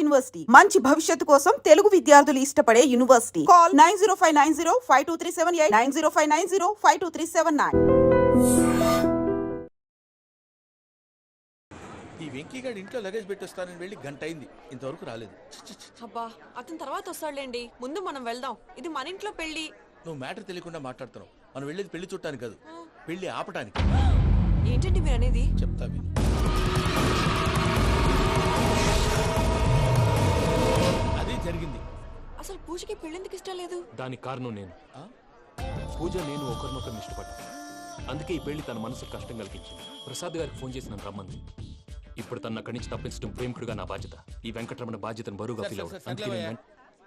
University మంచి భవిష్యత్తు కోసం తెలుగు విద్యార్థులు ఇష్టపడే యూనివర్సిటీ. కాల్ 9059052378 9059052379. ఈ వెంకీగాడి ఇంట్లో లగేజ్ పెట్టొస్తానని వెళ్ళి గంట అయింది, ఇంతవరకు రాలేదు. అబ్బా అతని తర్వాత వస్తాడులేండి, ముందు మనం వెళ్దాం. ఇది మన ఇంట్లో పెళ్లి. నువ్వు మ్యాటర్ తెలియకుండా మాట్లాడుతున్నావు. మనం వెళ్ళేది పెళ్లి చుట్టానికి కాదు, పెళ్లి ఆపటానికి. ఏంటండి మీరు అనేది? చెప్తా విను. అది జరిగింది. అసలు పూజకి పెళ్ళెందుకు ఇష్టం లేదు? దానికి కారణం నేను. పూజ నేను ఒకరినొకరిని ఇష్టపడ్డా. అందుకే ఈ పెళ్లి తన మనసుకు కష్టం కలిగించింది. ప్రసాద్ గారికి ఫోన్ చేసి నన్ను రమ్మంది. ఇప్పుడు తన అక్కడి నుంచి తప్పించడం ప్రేమికుడుగా నా బాధ్యత. ఈ వెంకటరమణ బాధ్యతను బరువుగా ఫీల్ అవుతుంది.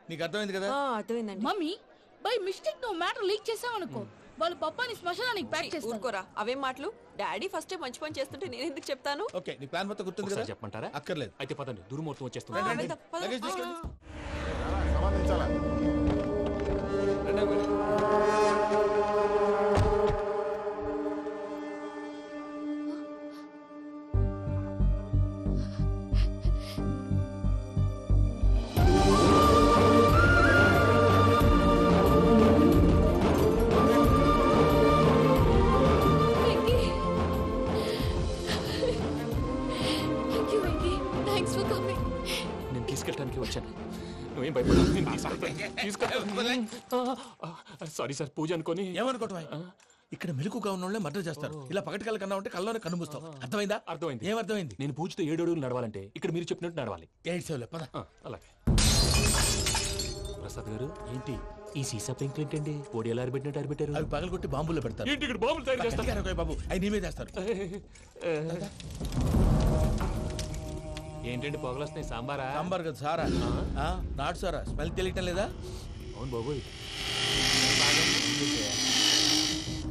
నీకు అర్థమైంది కదా? అర్థమైందండి. మమ్మీ బై మిస్టేక్ నువ్వు మ్యాటర్ లీక్ చేసావనుకో, వాళ్ళు పప్పాని శ్మశానానికి ప్యాక్ చేస్తారు. ఊరుకోరా, అవేం మాటలు. డాడీ ఫస్ట్ మంచి పని చేస్తుంటే నేను ఎందుకు చెప్తాను? ఓకే, నీ ప్లాన్ మొత్తం గుర్తుంది కదా? చెప్పమంటారా? అక్కర్లేదు. అయితే పదండి, దుర్ముహూర్తం వచ్చేస్తుంది. లగేజ్ తీసుకెళ్ళి. నేను తీసుకెళ్ళడానికి వచ్చాను. నువ్వేం భయపడదు. సారీ సార్, పూజ అనుకోని. ఏమనుకోవటం? ఇక్కడ మెలకుగా ఉన్న వాళ్ళే మర్డర్ చేస్తారు. ఇలా పగటి కళ్ళ కన్నా ఉంటే కళ్ళలోనే కనుమూస్తావు. అర్థమైందా? అర్థమైంది. ఏమర్థమైంది? నేను పూజతో 7 అడుగులు నడవాలంటే ఇక్కడ మీరు చెప్పినట్టు నడవాలి. 8 పద. అలాగే. ప్రసాద్ గారు, ఏంటి ఈ సీసా పెంకులు ఏంటండి? ఓడి ఎలా అరబెట్టినట్టు అరబెట్టారు? అవి పగలగొట్టి బాంబుల్లో పెడతారు. ఏంటి ఇక్కడ బాంబులు తయారు చేస్తారు? బాబు, అవి నీవే చేస్తారు. ఏంటండి పొగలొస్తాయి? సాంబారా? సాంబార్ కదా సారా. నాటు సారా. స్మెల్ తెలియటం లేదా? అవును బాబోయ్.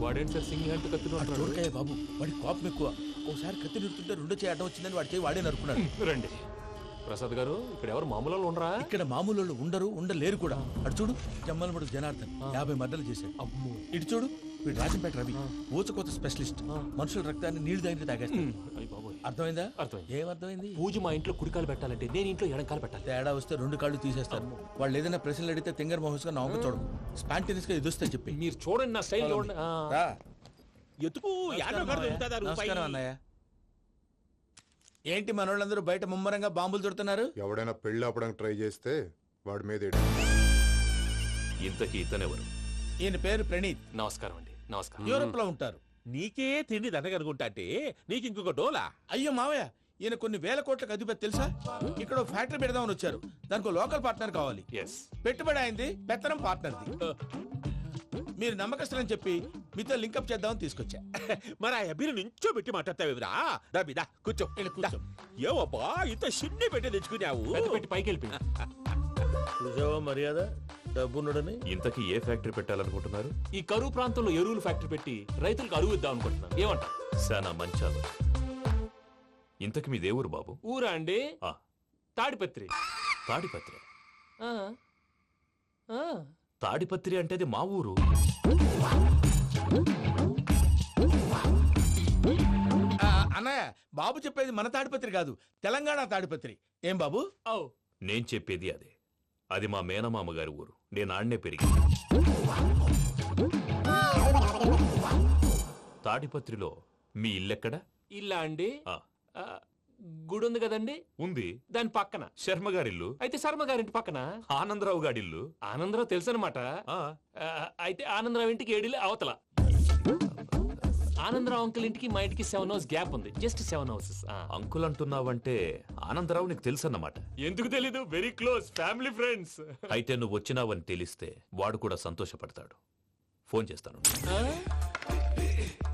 వాడేంటి సార్ సింగిల్ హ్యాండ్ కత్తిని చూడకాయ బాబు, వాడి కోపం ఎక్కువ. ఒకసారి కత్తి నిరుతుంటే 2 చేయడం వచ్చిందని వాడి చేయి వాడే నరుకున్నాడు. రండి ప్రసాద్ గారు, ఇక్కడ ఎవరు మామూలు వాళ్ళు ఉండరా? ఇక్కడ మామూలు వాళ్ళు ఉండరు, ఉండలేరు కూడా. అటు చూడు, జమ్మలమడు జనార్దన్ 50 మర్డర్లు చేశాడు. అమ్మో. ఇటు చూడు, వీడు రాజంపేట రవి ఊచకోత స్పెషలిస్ట్. మనుషుల రక్తాన్ని నీళ్లు దగ్గర తాగేస్తాడు. అర్థమైందా? అర్థమైంది. ఏమర్థమైంది? పూజ మా ఇంట్లో కుడికాలు పెట్టాలంటే నేను ఇంట్లో ఎడంకాలు పెట్టాలి. తేడా వస్తే 2 కాళ్ళు తీసేస్తారు. వాళ్ళు ఏదైనా ప్రశ్నలు అడిగితే తింగర్ మహోస్ గా నవ్వు చూడము. స్పాంటేనియస్ గా ఎదుస్తా చెప్పి. మీరు చూడండి నా స్టైల్. ఎతుకు. నమస్కారం అన్నయ్య. ఏంటి మనోళ్ళందరూ బయట ముమ్మరంగా బాంబులు చుడుతున్నారు? ఎవడైనా పెళ్లి ఆపడానికి ట్రై చేస్తే వాడి మీద. ఇంతకీ ఇతనెవరు? ఈయన పేరు ప్రణీత్. నమస్కారం అండి. నమస్కారం. యూరోప్ లో ఉంటారు. నీకే తిండి దండగనుకుంటా అంటే నీకు ఇంకొక డోలా? అయ్యో మావయ్య, ఈయన కొన్ని వేల కోట్లకు అధిపతి తెలుసా? ఇక్కడ ఫ్యాక్టరీ పెడదామని వచ్చారు. దానికి లోకల్ పార్ట్నర్ కావాలి. పెట్టుబడి అయింది, పెత్తనం పార్ట్నర్ది. మీరు నమ్మకస్తులని చెప్పి మీతో లింకప్ చేద్దామని తీసుకొచ్చా. మరి ఆ అబ్బిని నుంచో పెట్టి మాట్లాడతావేమిరా? దాబిదా కూర్చో. కూర్చో. ఏవబ్బా ఇంత చిన్ని పెట్టి తెచ్చుకున్నావు? పెట్టి పైకి వెళ్ళిపోయి. చూసావా మర్యాద, డబ్బున్నడని. ఇంతకీ ఏ ఫ్యాక్టరీ పెట్టాలనుకుంటున్నారు? ఈ కరువు ప్రాంతంలో ఎరువులు ఫ్యాక్టరీ పెట్టి రైతులకు అరువు ఇద్దాం అనుకుంటున్నాను. ఏమంటారు? శానా మంచాలు. ఇంతకి మీ దేవురు బాబు? ఊరా అండి? తాడిపత్రి. తాడిపత్రి? తాడిపత్రి అంటే అది మా ఊరు. అన్నయ్య, బాబు చెప్పేది మన తాడిపత్రి కాదు, తెలంగాణ తాడిపత్రి. ఏం బాబు? నేను చెప్పేది అదే. అది మా మేనమామ గారి ఊరు. నేను ఆడనే పెరిగి. తాడిపత్రిలో మీ ఇల్లెక్కడ? ఇల్లా అండి? గుడి ఉంది కదండి. ఉంది. దాని పక్కన శర్మ గారిల్లు. అయితే శర్మ గారింటి పక్కన ఆనందరావు గారిల్లు. ఆనందరావు తెలుసు అనమాట. అయితే ఆనందరావు ఇంటికి 7 అవతల. ఆనందరావు అంకుల్ ఇంటికి మా ఇంటికి 7 హౌస్ గ్యాప్ ఉంది. Just 7 houses. అంకుల్ అంటున్నావంటే ఆనందరావు నీకు తెలుసు అన్నమాట. ఎందుకు తెలీదు? Very close family friends. అయితే నువ్వు వచ్చినావని తెలిస్తే వాడు కూడా సంతోషపడతాడు. ఫోన్ చేస్తాను.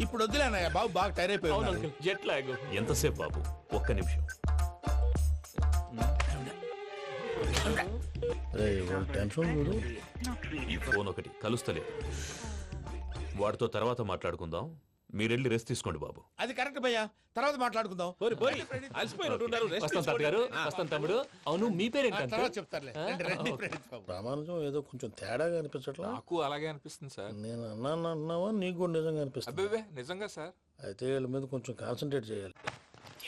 ఇప్పుడు వద్దులే అన్నయ్య, బాబు బాగా టైర్ అయిపోయాడు. Jet lag. ఎంతసేపు బాబు? ఒక్క నిమిషం. ఈ ఫోన్ ఒకటి కలుస్తలేదు. వాడితో తర్వాత మాట్లాడుకుందాం. మీరెళ్ళి రెస్ట్ తీసుకోండి బాబు. అది కరెక్ట్ భయ్యా, తర్వాత మాట్లాడుకుందాం. తమ్ముడు. అవును, మీ పేరేంటి? ప్రామాణికం ఏదో కొంచెం తేడాగా అనిపించట్లా? నాకు అలాగే అనిపిస్తుంది సార్. నేను అన్నావా నీకు కూడా నిజంగా అనిపిస్తుంది? నిజంగా సార్. అయితే వీళ్ళ మీద కొంచెం కాన్సన్ట్రేట్ చేయాలి.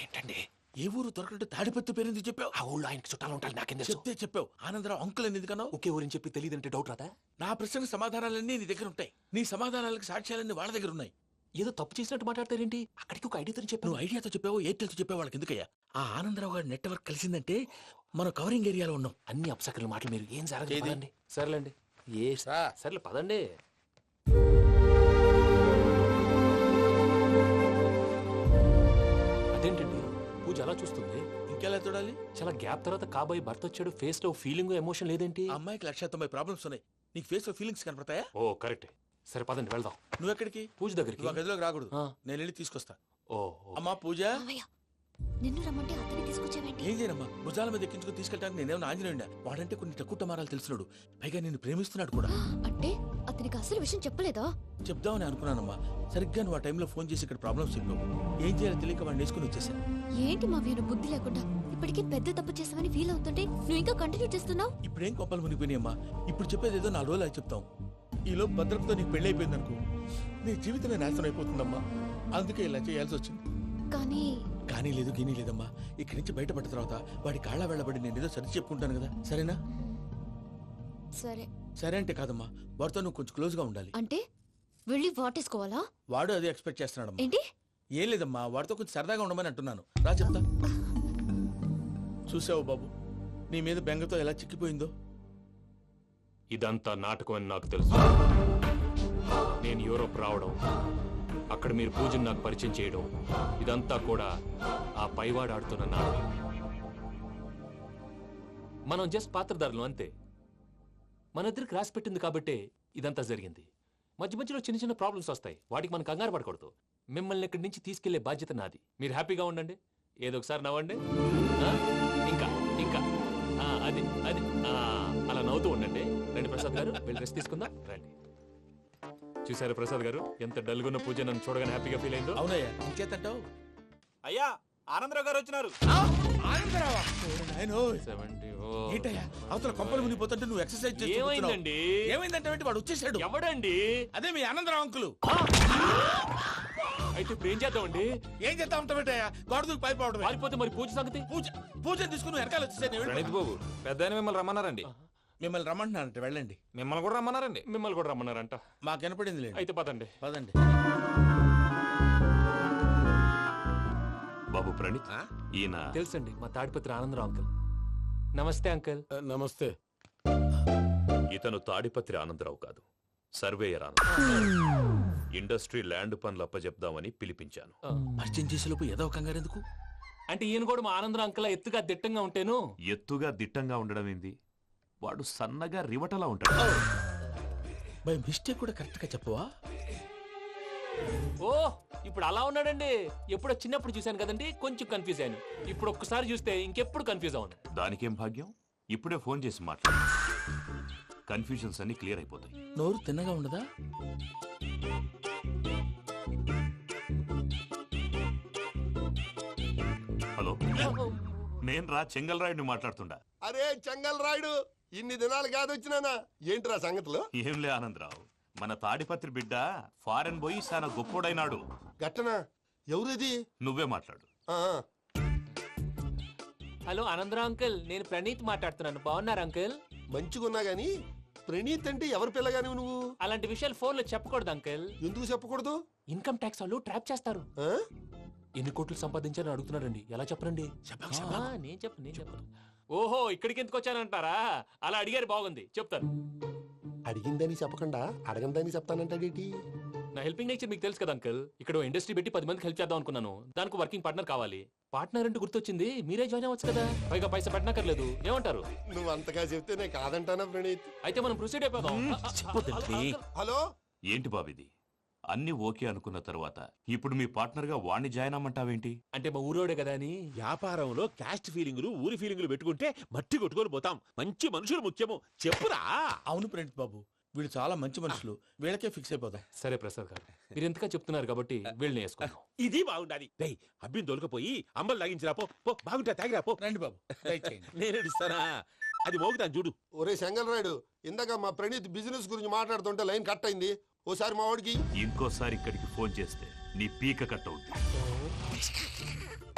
ఏంటండి ఏ ఊరు దొరకట్టు తాడిపత్రి పేరు ఎందుకు చెప్పావు? ఆ ఊళ్ళో ఆయనకి చుట్టాలు ఉంటారు, నాకేం తెలుసు? చెప్తే చెప్పావు. ఆనందరావు అంకుల్ అని ఎందుకన్నావు? ఒకే ఊరిని చెప్పి తెలియదంటే డౌట్ రాదా? నా ప్రశ్నకు సమాధానాలన్నీ నీ దగ్గర ఉంటాయి. నీ సమాధానాలకు సాక్ష్యాలన్నీ వాళ్ళ దగ్గర ఉన్నాయి. ఏదో తప్పు చేసినట్టు మాట్లాడతారేంటి? అక్కడికి ఒక ఐడియాతో చెప్పాను. నువ్వు ఐడియాతో చెప్పావు, ఎయిర్టెల్తో చెప్పావు, వాళ్ళకి ఎందుకయ్యా? ఆ ఆనందరావు గారి నెట్వర్క్ కలిసిందంటే మనం కవరింగ్ ఏరియాలో ఉన్నాం. అన్ని అప్సకర్ల మాటలు మీరు ఏం జరగదు, ఏది? పదండి. సర్లేండి, సర్లే పదండి. అదేంటండి పూజ అలా చూస్తుంది? ఇంకెలా చూడాలి? చాలా గ్యాప్ తర్వాత కాబోయే భర్త వచ్చాడు, ఫేస్ లో ఫీలింగ్ ఎమోషన్ లేదేంటి? ఆ అమ్మాయికి 190 ప్రాబ్లమ్స్ ఉన్నాయి. నీకు ఫేస్ లో ఫీలింగ్స్ కనపడతాయా? ఓ కరెక్ట్. సరే పదండి వెళ్దాం. నువ్వు ఎక్కడికి? పూజ దగ్గరికి. నువ్వు ఆ గదిలోకి రాకూడదు. ఆ. నేను వెళ్ళి తీసుకొస్తా. ఓ అమ్మా పూజ, నిన్ను రమ్మంటే అతన్ని తీసుకొచ్చావేంటి? ఏం చేయనమ్మా? భుజాల మీద ఎక్కించుకుని తీసుకెళ్ళడానికి నేనేమన్నా ఆంజనేయుడా? వాడంటే కొన్ని తక్కువ టమారాలు తెలిసినాడు, పైగా నిన్ను ప్రేమిస్తున్నాడు కూడా. అంటే అతనికి అసలు విషయం చెప్పలేదా? చెప్దామని అనుకున్నానమ్మా. సరిగ్గా నువ్వు ఆ టైంలో ఫోన్ చేసి ఇక్కడ ప్రాబ్లమ్స్ చెప్పావు. ఏం చేయాలో తెలియక వాడిని వేసుకుని వచ్చేసాను. ఏంటి మా వీరు బుద్ధి లేకుండా ఇప్పటికే పెద్ద తప్పు చేసావని ఫీల్ అవుతుంటే నువ్వు ఇంకా కంటిన్యూ చేస్తున్నావు? ఇప్పుడేం కొప్పలు మునిగిపోయినాయమ్మా. ఇప్పుడు చెప్పేది ఏదో 4 రోజులు అది చెప్తాం. ఈలోపు భద్రతతో నీకు పెళ్లి అయిపోయింది అనుకో, నీ జీవితమే నాశనం అయిపోతుందమ్మా. అందుకే ఇలా చేయాల్సి వచ్చింది. కానీ కానీ లేదు గీనీ లేదమ్మా. ఇక్కడి నుంచి బయటపడ్డ తర్వాత వాడి కాళ్ళ వెళ్ళబడి నేను ఏదో సరి చెప్పుకుంటాను కదా, సరేనా? సరే. సరే అంటే కాదమ్మా, వాడితో నువ్వు కొంచెం క్లోజ్ గా ఉండాలి. అంటే వెళ్ళి వాటేసుకోవాలా? వాడు అదే ఎక్స్పెక్ట్ చేస్తున్నాడమ్మా. ఏంటి? ఏం లేదమ్మా, వాడితో కొంచెం సరదాగా ఉండమని అంటున్నాను. రా చెప్తా. చూసావు బాబు, నీ మీద బెంగతో ఎలా చిక్కిపోయిందో. ఇదంతా నాటకం అని నాకు తెలుసు. నేను యూరోప్ రావడం, అక్కడ మీరు పూజను నాకు పరిచయం చేయడం, ఇదంతా కూడా ఆ పైవాడు ఆడుతున్న నాటకం. మనం జస్ట్ పాత్రధారులు అంతే. మన ఇద్దరికి రాసి పెట్టింది కాబట్టే ఇదంతా జరిగింది. మధ్య మధ్యలో చిన్న చిన్న ప్రాబ్లమ్స్ వస్తాయి, వాటికి మనం కంగారు పడకూడదు. మిమ్మల్ని ఇక్కడి నుంచి తీసుకెళ్లే బాధ్యత నాది. మీరు హ్యాపీగా ఉండండి, ఏదో ఒకసారి నవ్వండి. ఆ? ఇంకా ఇంకా అది అది అలా నవ్వుతూ ఉండండి. రండి ప్రసాద్ గారు, వెళ్ళి రెస్ట్ తీసుకుందాం రండి. చూసారా ప్రసాద్ గారు, ఎంత డల్గున్న పూజ నన్ను చూడగానే హ్యాపీగా ఫీల్ అయిందో? అవునయ్యా, ఇంకేతంటావు? అయ్యా ఆనందరావు గారు వచ్చినారు. ఆనందరావా? నాయనోయ్. 70. ఏంటయ్యా అవతల కొంపలు మునిగిపోతుంటే నువ్వు ఎక్సర్సైజ్ చేస్తూ కూర్చున్నావు. ఏమైందండి? ఏమైందంటే వాడు వచ్చేసాడు. ఎవడండి? అదే మీ ఆనందరావు అంకులు. అయితే ఇప్పుడు ఏం చేద్దామండి? ఏం చేస్తా ఉంటావేటయ్యా? గొడవకు పైపోవడం. పారిపోతే మరి పూజ సంగతి? పూజ తీసుకుని వెనకాల వచ్చేసాను. బాబు పెద్ద మిమ్మల్ని రమ్మన్నారండి. మిమ్మల్ని రమ్మంటున్నారంట, వెళ్ళండి. మిమ్మల్ని కూడా రమ్మన్నారండి. మిమ్మల్ని కూడా రమ్మన్నారంట. మాకు వినపడింది లేదు. అయితే పదండి. పదండి. బాబు ప్రణీత్, ఈయన తెలుసండి, మా తాడిపత్రి ఆనందరావు అంకుల్. నమస్తే అంకుల్. నమస్తే. ఇతను తాడిపత్రి ఆనందరావు కాదు, సర్వేయర్ ఆనందరావు. ఇండస్ట్రీ ల్యాండ్ పనులు అప్పచెప్దామని పిలిపించాను. పరిచయం చేసేలోపు ఏదో కంగారు ఎందుకు? అంటే ఈయన కూడా మా ఆనందరావు అంకుల్ ఎత్తుగా దిట్టంగా ఉంటాను. ఎత్తుగా దిట్టంగా ఉండడం ఏంది, వాడు సన్నగా రివటలా ఉంటాడు. బై మిస్టేక్ కూడా కరెక్ట్ గా చెప్పవా? ఓ ఇప్పుడు అలా ఉన్నాడండి. ఎప్పుడో చిన్నప్పుడు చూశాను కదండి, కొంచెం కన్ఫ్యూజ్ అయ్యాను. ఇప్పుడు ఒక్కసారి చూస్తే ఇంకెప్పుడు కన్ఫ్యూజ్ అవును. దానికేం భాగ్యం, ఇప్పుడే ఫోన్ చేసి మాట్లాడు. కన్ఫ్యూజన్స్ అన్ని క్లియర్ అయిపోతాయి. నోరు తిన్నగా ఉండదా? హలో, నేను రా చెంగల్ రాయుడిని మాట్లాడుతుండా. అరే చెంగల్ రాయుడు, ఇన్ని దినాలు కాదు వచ్చినానా? ఏంట్రా సంగతులు? ఏంలే ఆనందరావు, మన తాడిపత్రి బిడ్డ ఫారెన్ పోయి చాలా గొప్పోడైనాడు. గట్టనా? ఎవరిది? నువ్వే మాట్లాడు. ఆ, హలో ఆనందరావు అంకుల్, నేను ప్రణీత్ మాట్లాడుతున్నాను. బాగున్నారు అంకుల్? మంచిగున్నా గాని ప్రణీత్ అంటే ఎవరి పిల్లగాని నువ్వు? అలాంటి విషయాలు ఫోన్లో చెప్పకూడదు అంకుల్. ఎందుకు చెప్పకూడదు? ఇన్కమ్ ట్యాక్స్ వాళ్ళు ట్రాప్ చేస్తారు. ఆ? ఎన్ని కోట్లు సంపాదించాలని అడుగుతున్నారండి. ఎలా చెప్పరండి? నేను చెప్పను. ఓహో, ఇక్కడికి ఎందుకు వచ్చానంటారా? అలా అడిగారు, బాగుంది, చెప్తాను. అడిగిందని చెప్పకుండా అడగందని చెప్తానంటాడేటి? నా హెల్పింగ్ నేచర్ మీకు తెలుసు కదా అంకుల్. ఇక్కడ ఇండస్ట్రీ పెట్టి 10 మందికి హెల్ప్ చేద్దాం అనుకున్నాను. దానికి వర్కింగ్ పార్ట్నర్ కావాలి. పార్ట్నర్ అంటే గుర్తొచ్చింది, మీరే జాయిన్ అవ్వచ్చు కదా, పైగా పైసా పెట్టనక్కర్లేదు. ఏమంటారు? నువ్వు అంతగా చెప్తే నేను కాదంటానా ప్రణీత్? అయితే మనం ప్రొసీడ్ అయిపోదాం. హలో, ఏంటి బాబిది, అన్ని ఓకే అనుకున్న తర్వాత ఇప్పుడు మీ పార్ట్నర్ గా వాణ్ణి జాయిన్ అమ్మంటావేంటి? అంటే మా ఊరోడే కదా అని. వ్యాపారంలో క్యాస్ట్ ఫీలింగులు ఊరి ఫీలింగులు పెట్టుకుంటే మట్టి కొట్టుకొని పోతాం. మంచి మనుషులు ముఖ్యము, చెప్పురా. అవును ప్రణీత్ బాబు, వీళ్ళు చాలా మంచి మనుషులు, వీళ్ళకే ఫిక్స్ అయిపోదాం. సరే ప్రసాద్ గారు, మీరు ఎంతగా చెప్తున్నారు కాబట్టి వీళ్ళని వేసుకుందాం. ఇది బాగుండాలి. డై అబ్బిని దొలకపోయి అంబలు లాగించిరా పో. పో బాగుంటా, తాగిరా పో. రండి బాబు, దయచేయండి. నేను ఇస్తానా? అది మోగుతాను చూడు. ఒరే చెంగల్ రాయుడు, ఇందాక మా ప్రణీత్ బిజినెస్ గురించి మాట్లాడుతుంటే లైన్ కట్ అయింది. ఓసారి మా వాడికి ఇంకోసారి ఇక్కడికి ఫోన్ చేస్తే నీ పీక కట్ అవుద్ది.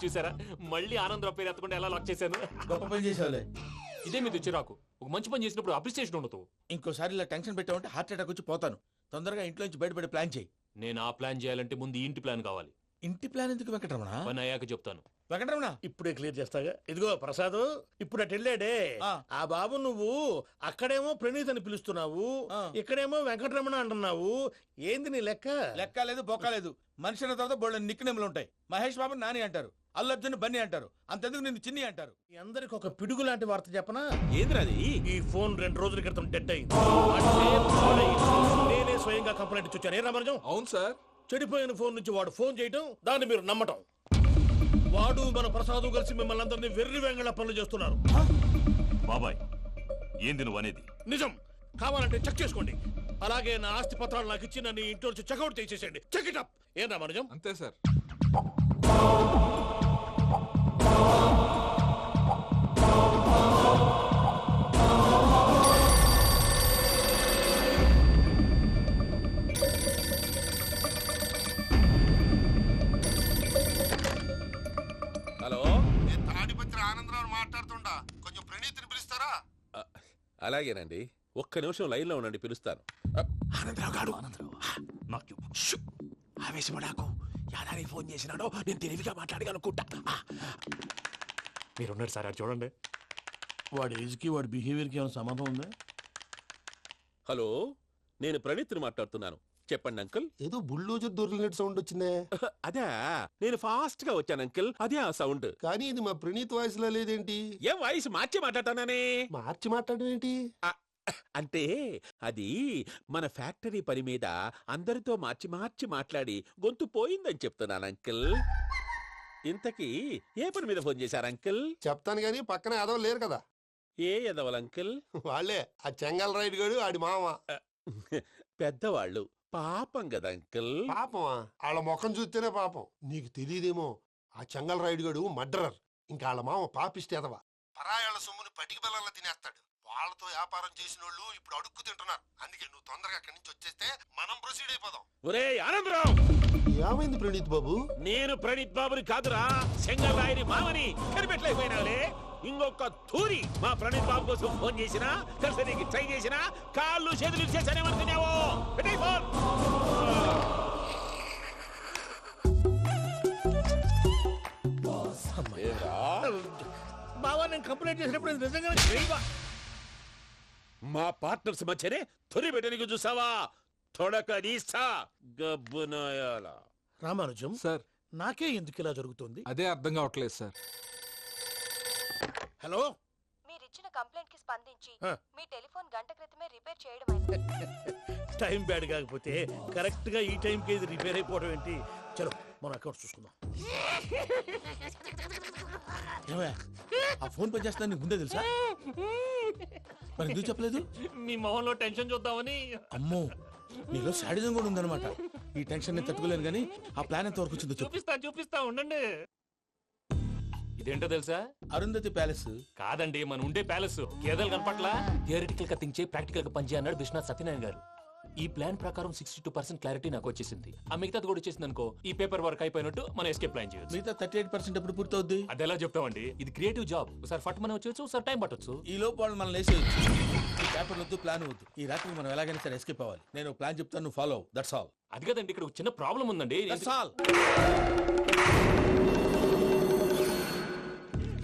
చూసారా మళ్ళీ ఆనందరావు పేరు ఎత్తకుండా ఎలా లాక్ చేశాను. గొప్ప పని చేసేవాళ్ళే. ఇదే మీద చిరాకు. ఒక మంచి పని చేసినప్పుడు అప్రిసియేషన్ ఉండదు. ఇంకోసారి ఇలా టెన్షన్ పెట్టామంటే హార్ట్ అటాక్ వచ్చి పోతాను. తొందరగా ఇంట్లో నుంచి బయటపడే ప్లాన్ చేయి. నేను ఆ ప్లాన్ చేయాలంటే ముందు ఈ ఇంటి ప్లాన్ కావాలి. ఇంటి ప్లాన్ ఎందుకు వెంకటరమణ? పని అయ్యాక చెప్తాను. వెంకటరమణ ఇప్పుడే క్లియర్ చేస్తాగా. ఇదిగో ప్రసాద్, ఇప్పుడు అటు వెళ్ళాడే ఆ. ఆ బాబు, నువ్వు అక్కడేమో ప్రణీత్ అని పిలుస్తున్నావు, ఆ. ఇక్కడేమో వెంకటరమణ అంటున్నావు. ఏంది నీ లెక్క? లెక్క లేదు బొక్క లేదు. మనిషి అన్న తర్వాత బోళ్ళ నిక్నెములు ఉంటాయి. మహేష్ బాబు నాని అంటారు, అల్లు అర్జున్ బన్నీ అంటారు, అంతెందుకు నిన్ను చిన్ని అంటారు. మీ అందరికి ఒక పిడుగు లాంటి వార్త చెప్పనా? ఏంద్రది? ఈ ఫోన్ 2 రోజుల క్రితం డెడ్ అయింది. అంటే పాడైంది. నేనే స్వయంగా కంప్లైంట్ ఇచ్చాను. ఏ రామరాజం? అవును సార్. చెడిపోయిన ఫోన్ నుంచి వాడు ఫోన్ చేయటం, దాన్ని మీరు నమ్మటం. వాడు మన ప్రసాదు కలిసి మిమ్మల్ని అందరినీ వెర్రి వెంగళ పనులు చేస్తున్నారు. బాబాయ్ ఏంది నువ్వు అనేది? నిజం. కావాలంటే చెక్ చేసుకోండి. అలాగే నా ఆస్తి పత్రాలు నాకు ఇచ్చి నన్ను ఇంట్లో నుంచి చెక్అౌట్ చేసేసేయండి. Check it up. ఏం రామరాజం? అంతే సార్. హలో, నేను తాడిపత్రి ఆనందరావు మాట్లాడుతుండా. కొంచెం ప్రణీతిని పిలుస్తారా? అలాగేనండి. ఒక్క నిమిషం లైన్ లో ఉండండి, పిలుస్తాను. ఆనందరావు గాడు నాకు ఆవేశపడాకు. యాదారి ఫోన్ చేసినాడో నేను తెలివిగా మాట్లాడగలనుకుంటా. మీరున్నారు సార్, అది చూడండి. వాడి ఏజ్కి వాడి బిహేవియర్కి ఏమైనా సంబంధం ఉందా? హలో, నేను ప్రణీత్ని మాట్లాడుతున్నాను. చెప్పండి అంకుల్. ఏదో బుల్డోజర్ దొరికినట్టు సౌండ్ వచ్చిందే. అదే, నేను ఫాస్ట్ గా వచ్చాను అంకుల్. అదే ఆ సౌండ్. కానీ ఇది మా ప్రణీత్ వాయిస్ లో లేదేంటి? ఏ వాయిస్ మార్చి మాట్లాడతానే? మార్చి మాట్లాడడం ఏంటి? అంటే అది మన ఫ్యాక్టరీ పని మీద అందరితో మార్చి మార్చి మాట్లాడి గొంతు పోయిందని చెప్తున్నాను అంకుల్. ఇంతకీ ఏ పని మీద ఫోన్ చేశారు అంకుల్? చెప్తాను గానీ పక్కన ఏదో లేరు కదా. ఏ ఎదవలు అంకుల్? వాళ్ళే ఆ చెంగల్ రైడ్ గడు ఆడి మామ. పెద్దవాళ్ళు, పాపం కదా అంకుల్. పాపమా? వాళ్ళ ముఖం చూస్తేనే పాపం. నీకు తెలియదేమో, ఆ చెంగల్ రైడ్ గడు మర్డరర్. ఇంకా వాళ్ళ మామ పాపిస్తేదవా. పరాయాళ్ళ సొమ్ముని పటికి బెల్లంలో తినేస్తాడు. వాళ్ళతో వ్యాపారం చేసిన వాళ్ళు ఇప్పుడు అడుక్కు తింటున్నారు. అందుకే నువ్వు తొందరగా అక్కడి నుంచి వచ్చేస్తే మనం ప్రొసీడ్ అయిపోదాం. ఒరే ఆనందరావు, ఏమైంది ప్రణీత్ బాబు? నేను ప్రణీత్ బాబుని కాదురా, సెంగల్ రాయని మామని. కనిపెట్టలేకపోయినావులే. ఇంకొక తూరి మా ప్రణీత్ బాబు కోసం ఫోన్ చేసినా, కలిసి ట్రై చేసినా కాళ్ళు చేతులు చేశానేమనుకున్నావో. పెట్టేయ్ ఫోన్. బావా, నేను కంప్లైంట్ చేసినప్పుడు ఇది నిజంగానే చేయవా? మా పార్ట్నర్స్ మధ్యనే తొలి పెట్టడానికి చూసావా? తొడక నీస్తా గబ్బునాయాల. రామానుజం సార్, నాకే ఎందుకు ఇలా జరుగుతుంది? అదే అర్థం కావట్లేదు సార్. హలో, మీరిచ్చిన కంప్లైంట్ కి స్పందించి ఆ. మీ టెలిఫోన్ గంట క్రితమే రిపేర్ చేయడం టైం బ్యాడ్ కాకపోతే కరెక్ట్ గా ఈ టైంకి ఇది రిపేర్ అయిపోవడం ఏంటి? చలో మన అకౌంట్ చూసుకుందాం. ఏమయ్య, ఆ ఫోన్ పనిచేస్తుందని నీకు ముందే తెలుసా? మరి ఎందుకు చెప్పలేదు? మీ మొహంలో టెన్షన్ చూద్దామని. అమ్మో, నీలో శాడిజం కూడా ఉందన్నమాట. ఈ టెన్షన్ నేను తట్టుకోలేను కానీ ఆ ప్లాన్ ఎంత వరకు వచ్చిందో చెప్పు. చూపిస్తా ఉండండి. ఇదేంటో తెలుసా? అరుంధతి ప్యాలెస్ కాదండి, మన ఉండే ప్యాలెస్. గేదెలు కనపట్లా? థియరిటికల్ గా థింక్ చేయి, ప్రాక్టికల్ గా పనిచేయ అన్నాడు విశ్వనాథ్ సత్యనారాయణ గారు. ఈ ప్లాన్ ప్రకారం 62% క్లారిటీ నాకు వచ్చేసింది. ఆ మిగతాది కూడా వచ్చేసింది అనుకో, ఈ పేపర్ వర్క్ అయిపోయినట్టు మనం ఎస్కేప్ ప్లాన్ చేయొచ్చు. మిగతా 38% ఎప్పుడు పూర్తవుద్ది? అది ఎలా చెప్తామండి? ఇది క్రియేటివ్ జాబ్. ఒకసారి ఫట్ మనం వచ్చేయచ్చు, ఒకసారి టైం పట్టొచ్చు. ఈ లోపు వాళ్ళు మనం లేసేయచ్చు. ఈ పేపర్ వద్దు, ప్లాన్ వద్దు. ఈ రాత్రికి మనం ఎలాగైనా సరే ఎస్కేప్ అవ్వాలి. నేను ప్లాన్ చెప్తాను, నువ్వు ఫాలో. That's all. అది కదండి, ఇక్కడ ఒక చిన్న ప్రాబ్లం ఉందండి. That's all.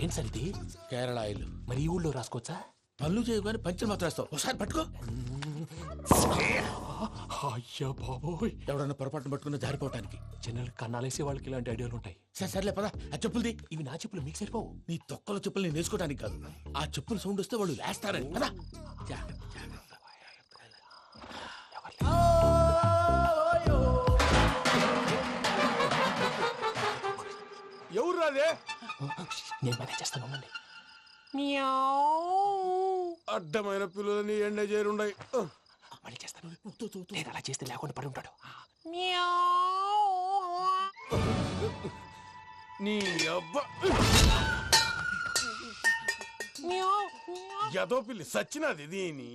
ఏం సార్ ఇది? కేరళ ఆయిల్. మరి ఈ ఊళ్ళో రాసుకోవచ్చా? పనులు చేయగానే పంచలు మాత్రం వేస్తావు. ఒకసారి పట్టుకో. అయ్యా బాబోయ్, ఎవడన్నా పొరపాటున పట్టుకున్న జారిపోవటానికి. జనరల్ కన్నాలేసే వాళ్ళకి ఇలాంటి ఐడియాలు ఉంటాయి. సర్లే పదా, ఆ చెప్పులది. ఇవి నా చెప్పులు, మీకు సరిపోవు. నీ తొక్కల చెప్పులు నేను వేసుకోవడానికి కాదు, ఆ చెప్పులు సౌండ్ వస్తే వాళ్ళు వేస్తారని. పదా. ఎవరు రాదే? నేను మేనేజ్ చేస్తాను, ఉండండి. అడ్డమైన పిల్లలని ఎండ చేరుండయి. మళ్ళీ చేస్తాను. నేను అలా చేస్తే లేకుండా పడి ఉంటాడు. నీ అబ్బా ఎదో పిల్లి సచ్చినది దీని.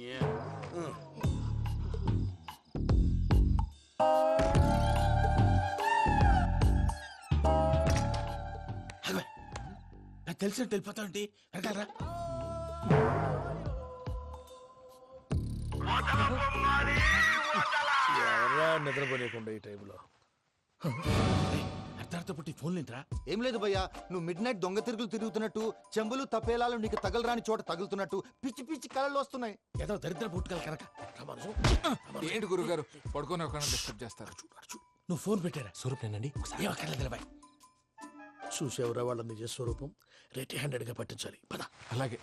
తెలిసినట్టు వెళ్ళిపోతావంటి వెనకాలరా. ఎవరా నిద్రపోలేకుండా ఈ టైంలో? అర్ధార్థ పుట్టి ఫోన్ లేంట్రా. ఏం లేదు భయ్యా, నువ్వు మిడ్ నైట్ దొంగ తిరుగులు తిరుగుతున్నట్టు, చెంబులు తపేలాలు నీకు తగలరాని చోట తగులుతున్నట్టు పిచ్చి పిచ్చి కళలు వస్తున్నాయి. ఏదో దరిద్ర పుట్టుకల కనుక. ఏంటి గురుగారు పడుకొని ఒక డిస్టర్బ్ చేస్తారు? నువ్వు ఫోన్ పెట్టారా? స్వరూప్ నేనండి. ఏమక్కర్లేదు. చూసేవరా వాళ్ళ నిజ స్వరూపం. రెట్టి హ్యాండెడ్ గా పట్టించాలి. పద. అలాగే.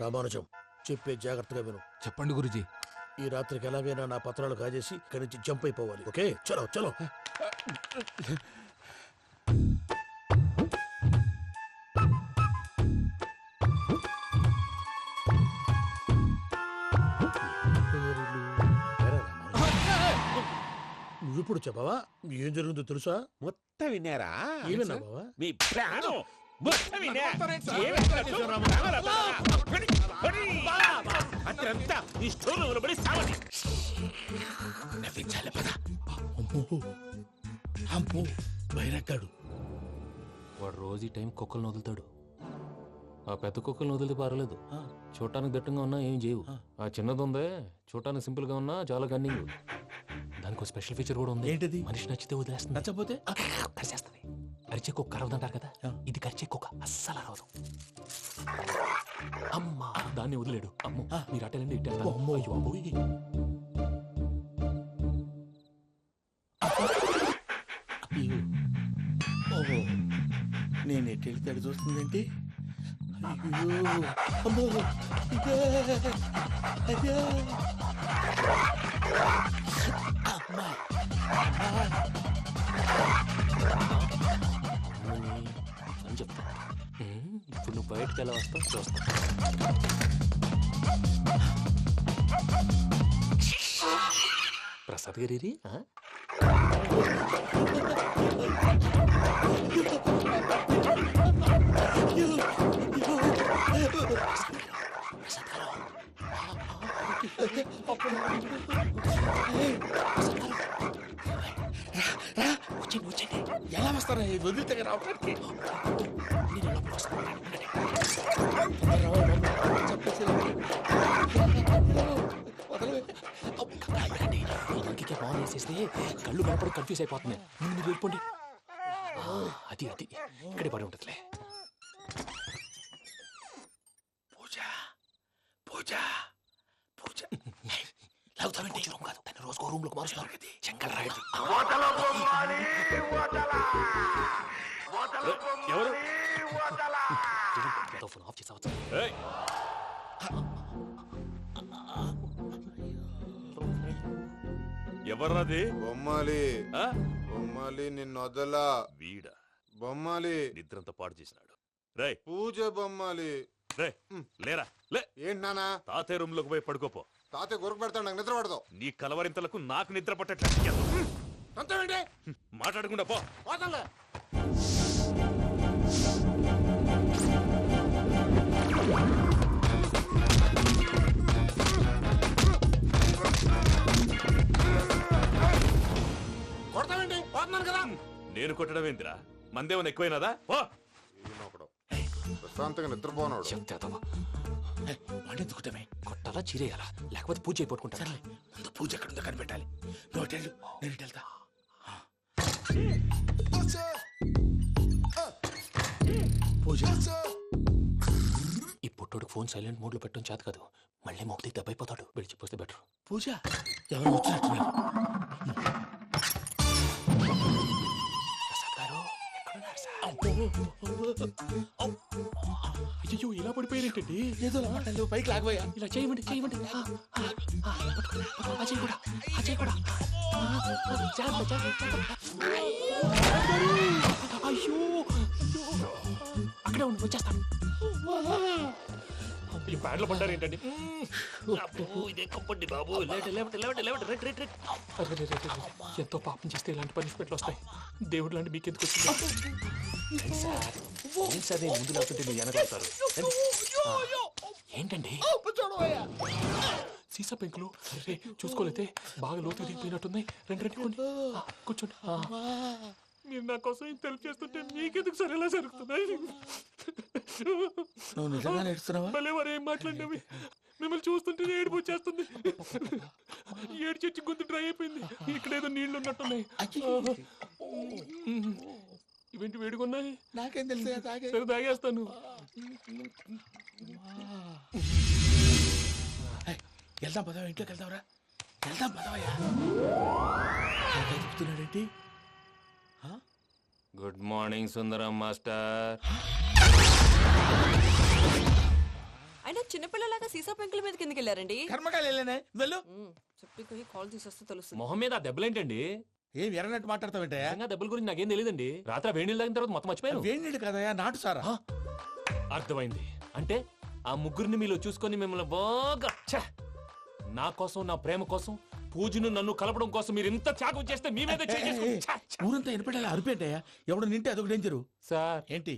రామానుజం, చెప్పే జాగ్రత్తగా విను. చెప్పండి గురుజీ. ఈ రాత్రికి ఎలాగైనా నా పత్రాలు కాజేసి ఇక్కడి నుంచి జంప్ అయిపోవాలి. ఓకే, చలో చలో. నువ్విప్పుడు చెప్పవా ఏం జరిగిందో తెలుసా? మొత్తం విన్నారా? ఏమన్నా బావా? మీ ప్రాణం మొత్తం విన్నా. అత్రంతా ఈ స్టోర్ పడి సావండి. నవ్వించాలి పద. అమ్మో బైరక్కాడు. వాడు రోజు ఈ టైం కుక్కలను వదులుతాడు. ఆ పెద్ద కుక్కలను వదిలితే పర్వాలేదు, చూడటానికి దట్టంగా ఉన్నా ఏం చేయవు. ఆ చిన్నది ఉందే, చూడటానికి సింపుల్ గా ఉన్నా చాలా కన్నింగ్. దానికి ఒక స్పెషల్ ఫీచర్ కూడా ఉంది. ఏంటిది? మనిషి నచ్చితే వదిలేస్తుంది, నచ్చపోతే కరిచేస్తుంది. అరిచే కుక్క అరవదంటారు కదా, ఇది కరిచే కుక్క అస్సలు అరవదు. అమ్మా దాన్ని వదిలేడు. అమ్మో మీరు అటెండి ఇట్టే. ఓహో, నేను ఎటు వెళ్తే అటు చూస్తుందంటే. అయ్యో అమ్మో, ఇదే అదే అమ్మా. అని చెప్తా. ఇప్పుడు నువ్వు బయటకు ఎలా వస్తావు చూస్తా. ప్రసాద్ గారి వచ్చండి. ఎలా వస్తారా వదిలితే రావడానికి? ఇంకే ఫోన్ వేసేస్తే కళ్ళు కనపడి కన్ఫ్యూజ్ అయిపోతున్నాయి. ముందు మీరు వెళ్ళిపోండి. అది అది ఇక్కడే పడి ఉంటుందిలే. పూజ పూజ పూజ లాగుతామంటే రూమ్ కాదు, తన రోజుకో రూమ్ లోకి మారుస్తున్నారు కదా. చెంగల్ రాయదు. ఎవరు? ఫోన్ ఆఫ్ చేసావచ్చు. ఎవర్రాది? బొమ్మాలి. బొమ్మాలి నిన్ను వదలా. వీడ బొమ్మాలి నిద్రంతా పాడు చేసినాడు. రే పూజ బొమ్మాలి. రే లేరా లే. ఏంటి నానా? తాతయ్య రూమ్ లోకి పోయి పడుకోపో. తాతయ్య గొరకు పెడతాడు, నాకు నిద్ర పడతావు. నీ కలవరింతలకు నాకు నిద్ర పట్టట్లేదు. అంతేంటి? మాట్లాడకుండా పో. పోతాలే. కొడతావేంటి? పోతున్నాను కదా. నేను కొట్టడం ఏంటిరా? మందేమన్నా ఎక్కువైనదా? పో. ప్రశాంతంగా నిద్రపోనాడు. చెప్తావా వాడెందుకుంటామే? కొట్టాలా చీరేయాలా లేకపోతే పూజ అయిపోట్టుకుంటా. సరే ముందు పూజ ఎక్కడ ఉందో కనిపెట్టాలి. నువ్వు వెళ్ళు, నేను ఇటు వెళ్తా. పూజ ఈ పుట్టోడు ఫోన్ సైలెంట్ మోడ్ లో పెట్టడం చేత కాదు. మళ్ళీ మొక్కి దెబ్బైపోతాడు. విడిచిపోతే బెటర్. పూజ ఎవరు వచ్చినట్టున్నారు? ప్రసాద్ గారు ఎక్కడున్నారు సార్? అయ్యో ఇలా పడిపోయినట్టండి. ఏదో మాటలు పైకి లాగబోయా. ఇలా చేయమండి చేయమండి. అజయ్ కూడా అజయ్ కూడా. అయ్యో అక్కడే ఉండి వచ్చేస్తాను. ఈ ప్యాడ్లో పడ్డారు ఏంటండి ఇదే కంపండి బాబు ఎంతో పాపం చేస్తే ఇలాంటి పనిష్మెంట్లు వస్తాయి. దేవుడు లాంటి మీకు ఎందుకు వచ్చింది సార్? ముందు లేకుంటే మీరు వెనకాడతారు. ఏంటండి సీసా పెంకులు చూసుకోలేతే బాగా లోతు దిగిపోయినట్టున్నాయి. రెండు కూర్చోండి. మీరు నా కోసం ఇంత హెల్ప్ చేస్తుంటే మీకెందుకు సరే ఎలా జరుగుతున్నాయి? నువ్వు నిజంగా నేర్చుతున్నావా? భలే వారు ఏం మాట్లాడినవి. మిమ్మల్ని చూస్తుంటే ఏడుపు వచ్చేస్తుంది. ఏడు చెచ్చి గొంతు డ్రై అయిపోయింది. ఇక్కడ ఏదో నీళ్లు ఉన్నట్టున్నాయి. ఇవేంటి వేడుకున్నాయి? నాకేం తెలుసు? సరే తాగేస్తాను. వెళ్దాం పదవా, ఇంట్లోకి వెళ్దాంరా. వెళ్దాం పదవయ్యా. చెప్తున్నాడేంటి? గుడ్ మార్నింగ్ సుందరం మాస్టర్. అయినా చిన్నపిల్లలాగా సీసా పెంకుల మీద కిందకి వెళ్ళారండి. కర్మకాయలు వెళ్ళానే, వెళ్ళు. చెప్పి కాల్ తీసేస్తే తెలుస్తుంది. మొహం మీద ఆ దెబ్బలేంటండి? ఏం ఎర్రనట్టు మాట్లాడతావేంటయ్యా? నిజంగా దెబ్బల గురించి నాకేం తెలియదండి. రాత్రి వేడి నీళ్ళు తాగిన తర్వాత మొత్తం మర్చిపోయాను. వేడి నీళ్ళు కదయ్యా, నాటు సారా. అర్థమైంది. అంటే ఆ ముగ్గురిని మీలో చూసుకొని మిమ్మల్ని బాగా నా కోసం, నా ప్రేమ కోసం, పూజను నన్ను కలపడం కోసం మీరు ఇంత త్యాగం చేస్తే మీ మీద ఊరంతా వినపడేలా అరిపేంటయ్యా. ఎవడు నింటే అదొక డేంజరు. సార్ ఏంటి?